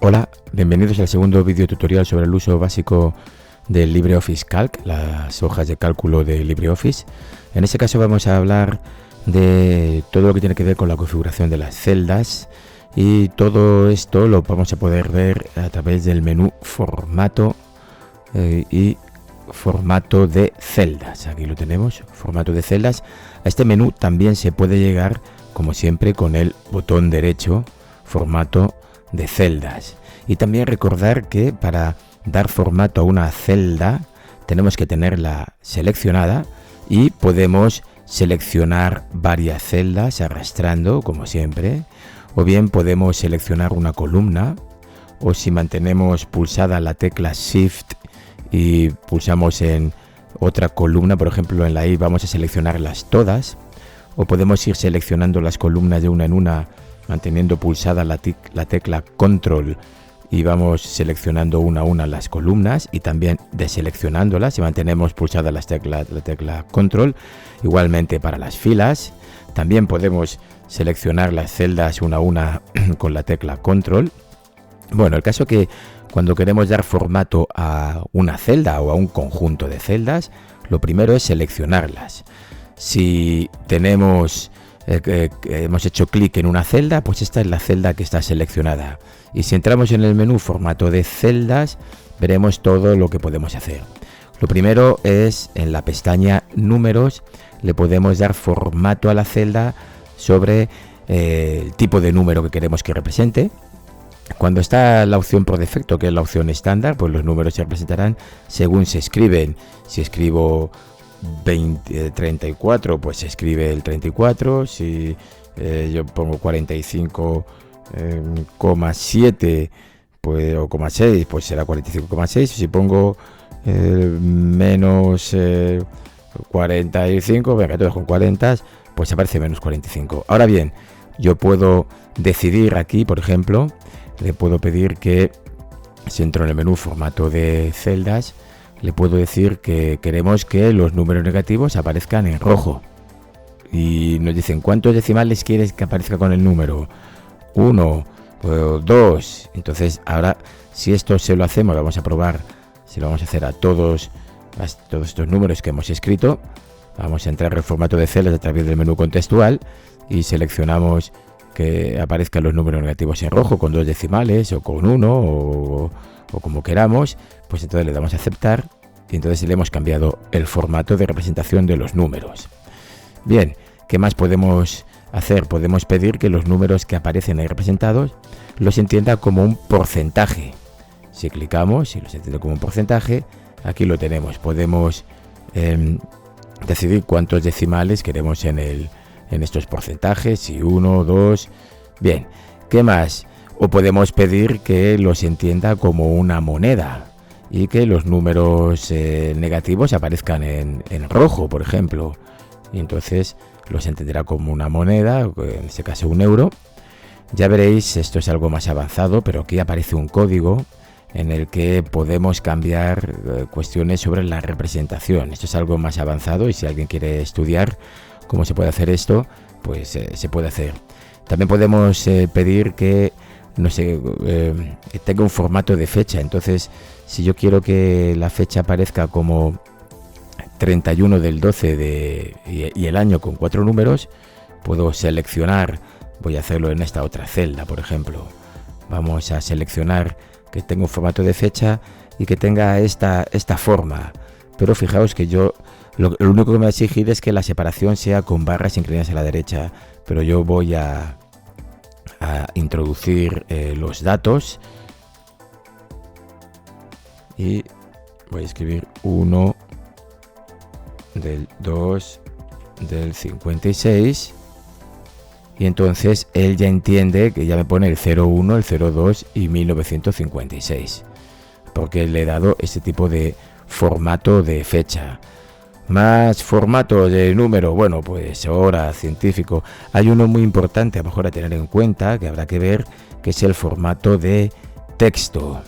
Hola, bienvenidos al segundo vídeo tutorial sobre el uso básico del LibreOffice Calc, las hojas de cálculo de LibreOffice. En este caso vamos a hablar de todo lo que tiene que ver con la configuración de las celdas, y todo esto lo vamos a poder ver a través del menú Formato y Formato de celdas. Aquí lo tenemos, Formato de celdas. A este menú también se puede llegar, como siempre, con el botón derecho, Formato de celdas. Y también recordar que para dar formato a una celda tenemos que tenerla seleccionada, y podemos seleccionar varias celdas arrastrando, como siempre, o bien podemos seleccionar una columna, o si mantenemos pulsada la tecla Shift y pulsamos en otra columna, por ejemplo en la I, vamos a seleccionarlas todas, o podemos ir seleccionando las columnas de una en una manteniendo pulsada la tecla Control, y vamos seleccionando una a una las columnas, y también deseleccionándolas si mantenemos pulsada la tecla Control. Igualmente para las filas también podemos seleccionar las celdas una a una con la tecla Control. Bueno, el caso que cuando queremos dar formato a una celda o a un conjunto de celdas, lo primero es seleccionarlas. Si tenemos hemos hecho clic en una celda, pues esta es la celda que está seleccionada, y si entramos en el menú Formato de celdas veremos todo lo que podemos hacer. Lo primero es en la pestaña Números, le podemos dar formato a la celda sobre el tipo de número que queremos que represente. Cuando está la opción por defecto, que es la opción estándar, pues los números se representarán según se escriben. Si escribo 34, pues se escribe el 34. Si yo pongo 45,7 pues, o 6, pues será 45,6. Si pongo menos 45, venga, todo con 40, pues aparece menos 45. Ahora bien, yo puedo decidir aquí, por ejemplo, le puedo pedir que, si entro en el menú Formato de celdas, le puedo decir que queremos que los números negativos aparezcan en rojo. Y nos dicen, ¿cuántos decimales quieres que aparezca con el número? 1 o 2. Entonces, ahora, si esto se lo hacemos, vamos a probar si lo vamos a hacer a todos estos números que hemos escrito. Vamos a entrar en el formato de celdas a través del menú contextual y seleccionamos que aparezcan los números negativos en rojo con 2 decimales o con 1 o como queramos. Pues entonces le damos a aceptar, y entonces le hemos cambiado el formato de representación de los números. Bien, ¿qué más podemos hacer? Podemos pedir que los números que aparecen ahí representados los entienda como un porcentaje. Si clicamos y los entiende como un porcentaje, aquí lo tenemos. Podemos decidir cuántos decimales queremos en estos porcentajes, si 1, 2. Bien, ¿qué más? O podemos pedir que los entienda como una moneda y que los números negativos aparezcan en rojo, por ejemplo. Y entonces los entenderá como una moneda, en este caso un euro. Ya veréis, esto es algo más avanzado, pero aquí aparece un código en el que podemos cambiar cuestiones sobre la representación. Esto es algo más avanzado, y si alguien quiere estudiar cómo se puede hacer esto, pues se puede hacer. También podemos pedir que tenga un formato de fecha. Entonces, si yo quiero que la fecha aparezca como 31 del 12 y el año con 4 números, puedo seleccionar, voy a hacerlo en esta otra celda, por ejemplo. Vamos a seleccionar que tenga un formato de fecha y que tenga esta forma. Pero fijaos que yo lo único que me va a exigir es que la separación sea con barras inclinadas a la derecha. Pero yo voy a introducir los datos, y voy a escribir 1 del 2 del 56, y entonces él ya entiende que ya me pone el 01, el 02 y 1956, porque le he dado este tipo de formato de fecha. Más formato de número, bueno, pues hora, científico. Hay uno muy importante a lo mejor a tener en cuenta, que habrá que ver, que es el formato de texto.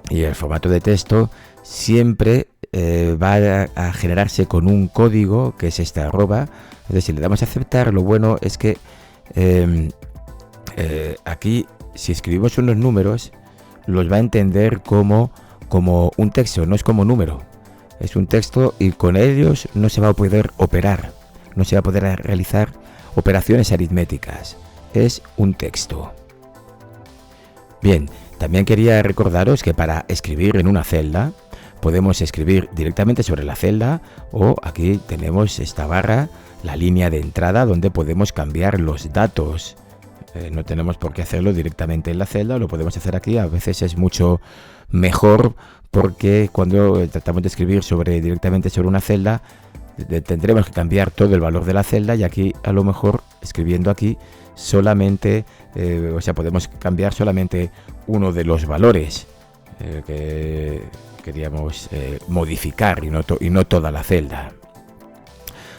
Y el formato de texto siempre va a generarse con un código, que es este arroba. Entonces, si le damos a aceptar, lo bueno es que aquí, si escribimos unos números, los va a entender como un texto, no es como número. Es un texto y con ellos no se va a poder operar, no se va a poder realizar operaciones aritméticas. Es un texto. Bien, también quería recordaros que para escribir en una celda, podemos escribir directamente sobre la celda o aquí tenemos esta barra, la línea de entrada donde podemos cambiar los datos. No tenemos por qué hacerlo directamente en la celda, lo podemos hacer aquí. A veces es mucho mejor porque cuando tratamos de escribir directamente sobre una celda, tendremos que cambiar todo el valor de la celda y aquí a lo mejor escribiendo aquí solamente, podemos cambiar solamente uno de los valores que queríamos modificar y no toda la celda.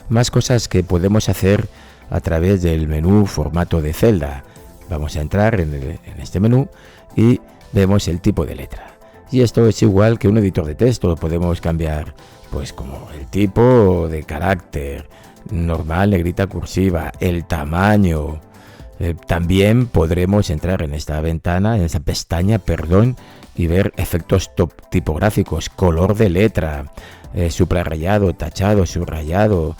Más cosas que podemos hacer a través del menú formato de celda. Vamos a entrar en este menú y vemos el tipo de letra. Y esto es igual que un editor de texto, lo podemos cambiar pues como el tipo de carácter, normal, negrita, cursiva, el tamaño. También podremos entrar en esta ventana, en esa pestaña, y ver efectos tipográficos, color de letra, subrayado, tachado, subrayado.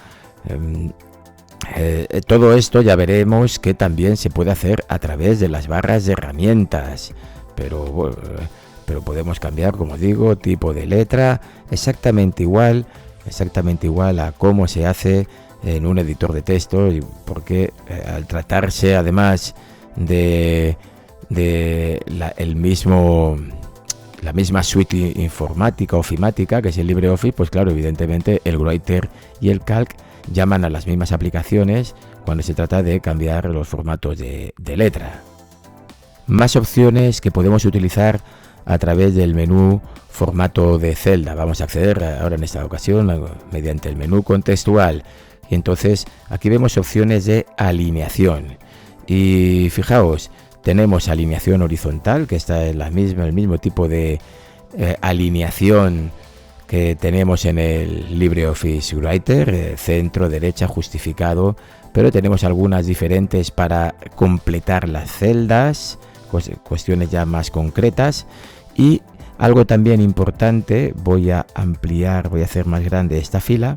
Todo esto ya veremos que también se puede hacer a través de las barras de herramientas, pero podemos cambiar, como digo, tipo de letra, exactamente igual a cómo se hace en un editor de texto, y porque al tratarse además de la misma suite informática, ofimática, que es el LibreOffice, pues claro, evidentemente el Writer y el Calc llaman a las mismas aplicaciones cuando se trata de cambiar los formatos de letra. Más opciones que podemos utilizar a través del menú formato de celda. Vamos a acceder ahora en esta ocasión mediante el menú contextual y entonces aquí vemos opciones de alineación y fijaos, tenemos alineación horizontal, que está en el mismo tipo de alineación que tenemos en el LibreOffice Writer, centro, derecha, justificado, pero tenemos algunas diferentes para completar las celdas, cuestiones ya más concretas. Y algo también importante, voy a hacer más grande esta fila,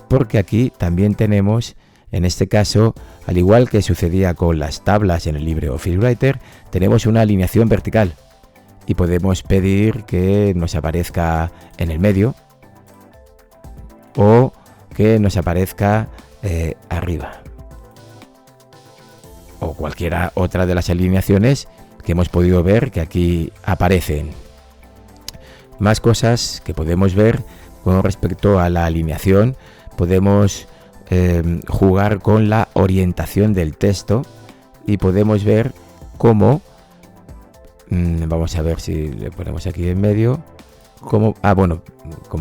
porque aquí también tenemos, en este caso, al igual que sucedía con las tablas en el LibreOffice Writer, tenemos una alineación vertical y podemos pedir que nos aparezca en el medio o que nos aparezca arriba, o cualquiera otra de las alineaciones que hemos podido ver que aquí aparecen. Más cosas que podemos ver con respecto a la alineación, podemos jugar con la orientación del texto y podemos ver cómo, vamos a ver si le ponemos aquí en medio, como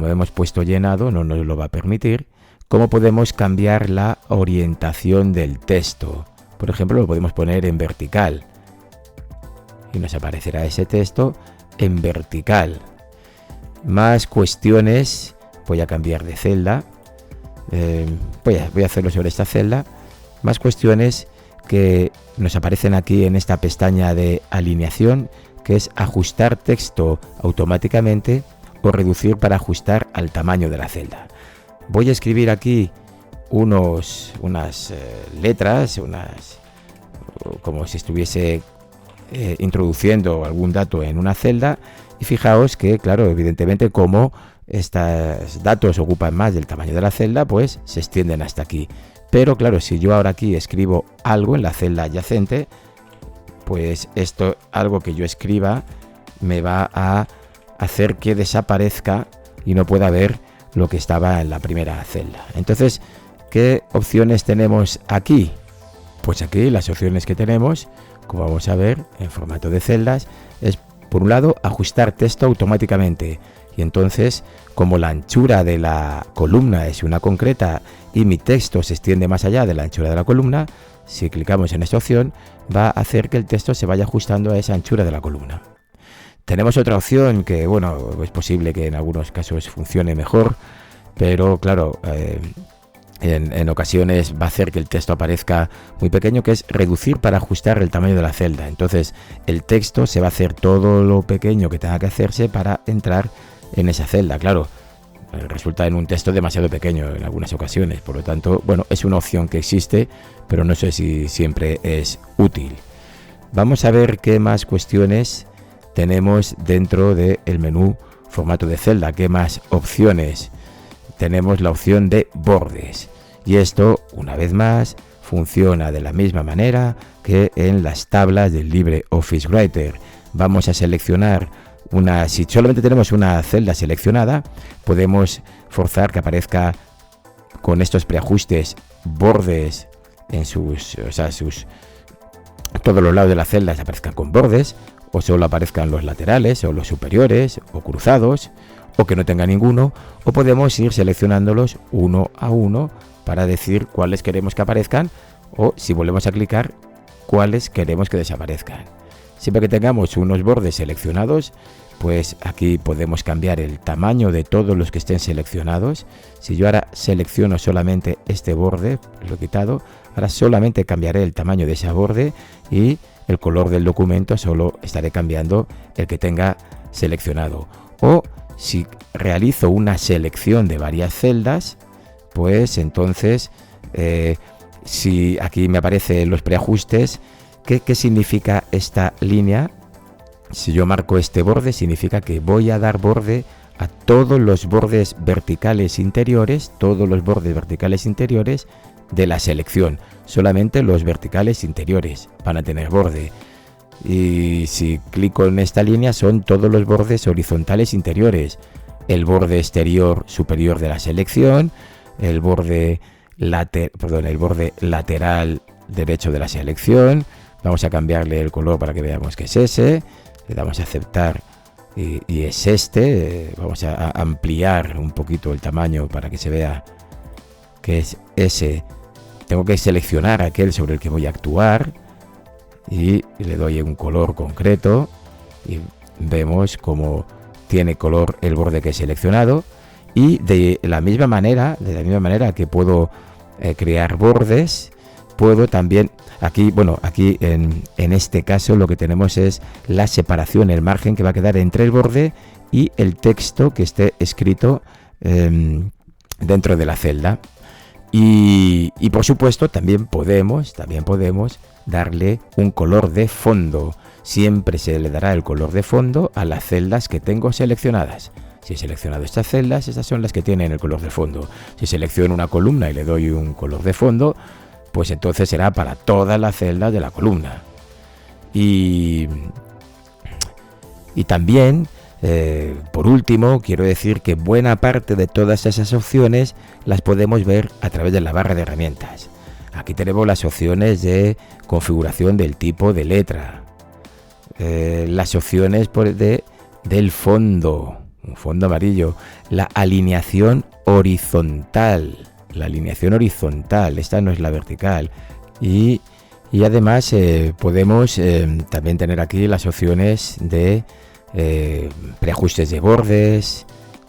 hemos puesto llenado, no nos lo va a permitir, cómo podemos cambiar la orientación del texto. Por ejemplo, lo podemos poner en vertical y nos aparecerá ese texto en vertical. Más cuestiones, voy a cambiar de celda, voy a hacerlo sobre esta celda. Más cuestiones que nos aparecen aquí en esta pestaña de alineación, que es ajustar texto automáticamente o reducir para ajustar al tamaño de la celda. Voy a escribir aquí unas letras, como si estuviese introduciendo algún dato en una celda, y fijaos que, claro, evidentemente como estos datos ocupan más del tamaño de la celda, pues se extienden hasta aquí. Pero claro, si yo ahora aquí escribo algo en la celda adyacente, pues algo que yo escriba me va a hacer que desaparezca y no pueda ver lo que estaba en la primera celda. Entonces, ¿qué opciones tenemos aquí? Pues aquí las opciones que tenemos, como vamos a ver en formato de celdas, es por un lado ajustar texto automáticamente, y entonces como la anchura de la columna es una concreta y mi texto se extiende más allá de la anchura de la columna, si clicamos en esta opción va a hacer que el texto se vaya ajustando a esa anchura de la columna. Tenemos otra opción que, es posible que en algunos casos funcione mejor, pero claro, en ocasiones va a hacer que el texto aparezca muy pequeño, que es reducir para ajustar el tamaño de la celda. Entonces el texto se va a hacer todo lo pequeño que tenga que hacerse para entrar en esa celda. Claro, resulta en un texto demasiado pequeño en algunas ocasiones, por lo tanto, bueno, es una opción que existe, pero no sé si siempre es útil. Vamos a ver qué más cuestiones tenemos dentro del menú formato de celda, qué más opciones. Tenemos la opción de bordes, y esto, una vez más, funciona de la misma manera que en las tablas del LibreOffice Writer. Vamos a seleccionar si solamente tenemos una celda seleccionada, podemos forzar que aparezca con estos preajustes bordes en todos los lados de la celda aparezcan con bordes, o solo aparezcan los laterales o los superiores o cruzados, o que no tenga ninguno, o podemos ir seleccionándolos uno a uno para decir cuáles queremos que aparezcan, o si volvemos a clicar, cuáles queremos que desaparezcan. Siempre que tengamos unos bordes seleccionados, pues aquí podemos cambiar el tamaño de todos los que estén seleccionados. Si yo ahora selecciono solamente este borde, lo he quitado, ahora solamente cambiaré el tamaño de ese borde y el color del documento solo estaré cambiando el que tenga seleccionado. O si realizo una selección de varias celdas, pues entonces si aquí me aparecen los preajustes, ¿qué significa esta línea? Si yo marco este borde, significa que voy a dar borde a todos los bordes verticales interiores, de la selección. Solamente los verticales interiores van a tener borde. Y si clico en esta línea, son todos los bordes horizontales interiores. El borde exterior superior de la selección, el borde lateral derecho de la selección. Vamos a cambiarle el color para que veamos que es ese. Le damos a aceptar y es este. Vamos a ampliar un poquito el tamaño para que se vea que es ese. Tengo que seleccionar aquel sobre el que voy a actuar y le doy un color concreto y vemos cómo tiene color el borde que he seleccionado. Y de la misma manera que puedo crear bordes, puedo también aquí en este caso lo que tenemos es la separación, el margen que va a quedar entre el borde y el texto que esté escrito dentro de la celda. Y por supuesto también podemos darle un color de fondo. Siempre se le dará el color de fondo a las celdas que tengo seleccionadas. Si he seleccionado estas celdas, estas son las que tienen el color de fondo. Si selecciono una columna y le doy un color de fondo, pues entonces será para todas las celdas de la columna. Y también, por último, quiero decir que buena parte de todas esas opciones las podemos ver a través de la barra de herramientas. Aquí tenemos las opciones de configuración del tipo de letra, las opciones del fondo, un fondo amarillo, la alineación horizontal. Esta no es la vertical. Y además podemos también tener aquí las opciones de preajustes de bordes,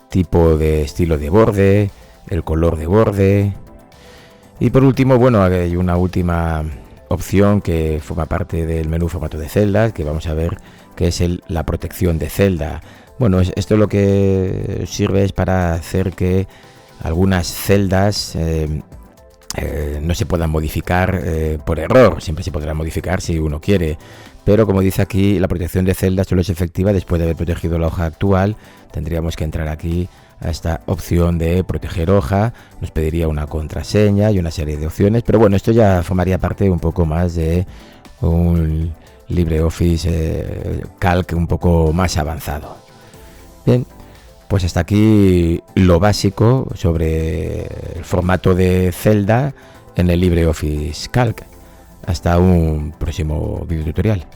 tipo de estilo de borde, el color de borde. Y por último, hay una última opción que forma parte del menú formato de celdas, que vamos a ver, que es la protección de celda. Esto lo que sirve es para hacer que algunas celdas no se puedan modificar por error. Siempre se podrá modificar si uno quiere, pero como dice aquí, la protección de celdas solo es efectiva después de haber protegido la hoja actual. Tendríamos que entrar aquí a esta opción de proteger hoja, nos pediría una contraseña y una serie de opciones, pero esto ya formaría parte un poco más de un LibreOffice Calc un poco más avanzado. Bien, pues hasta aquí lo básico sobre el formato de celda en el LibreOffice Calc. Hasta un próximo video tutorial.